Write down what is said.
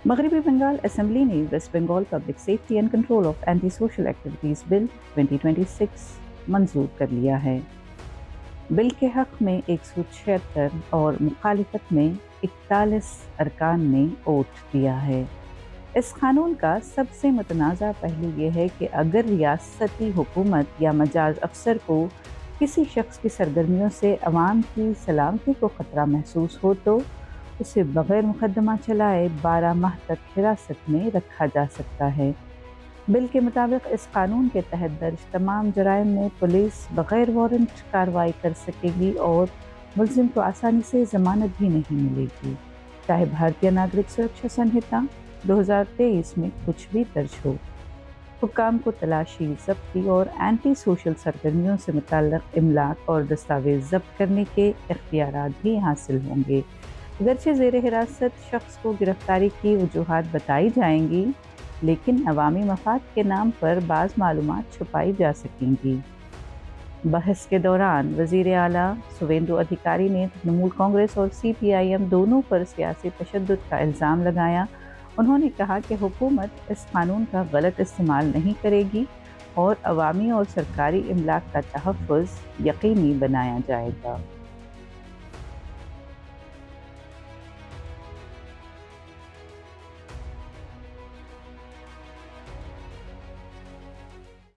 مغربی بنگال اسمبلی نے West Bengal public safety and control of anti social activities bill 2026 منظور کر لیا ہے۔ بل کے حق میں 176 اور مخالفت میں 41 ارکان نے ووٹ دیا ہے۔ اس قانون کا سب سے متنازع پہلو یہ ہے کہ اگر ریاستی حکومت یا مجاز افسر کو کسی شخص کی سرگرمیوں سے عوام کی سلامتی کو خطرہ محسوس ہو تو اسے بغیر مقدمہ چلائے 12 ماہ تک حراست میں رکھا جا سکتا ہے۔ بل کے مطابق اس قانون کے تحت درج تمام جرائم میں پولیس بغیر وارنٹ کارروائی کر سکے گی اور ملزم کو آسانی سے ضمانت بھی نہیں ملے گی، چاہے بھارتیہ ناگرک سرکشا سنہتا 2023 میں کچھ بھی درج ہو۔ حکام کو تلاشی، ضبطی اور اینٹی سوشل سرگرمیوں سے متعلق املاک اور دستاویز ضبط کرنے کے اختیارات بھی حاصل ہوں گے۔ اگرچہ زیر حراست شخص کو گرفتاری کی وجوہات بتائی جائیں گی، لیکن عوامی مفاد کے نام پر بعض معلومات چھپائی جا سکیں گی۔ بحث کے دوران وزیر اعلیٰ سویندو ادھیکاری نے ترنمول کانگریس اور CPIM دونوں پر سیاسی تشدد کا الزام لگایا۔ انہوں نے کہا کہ حکومت اس قانون کا غلط استعمال نہیں کرے گی اور عوامی اور سرکاری املاک کا تحفظ یقینی بنایا جائے گا۔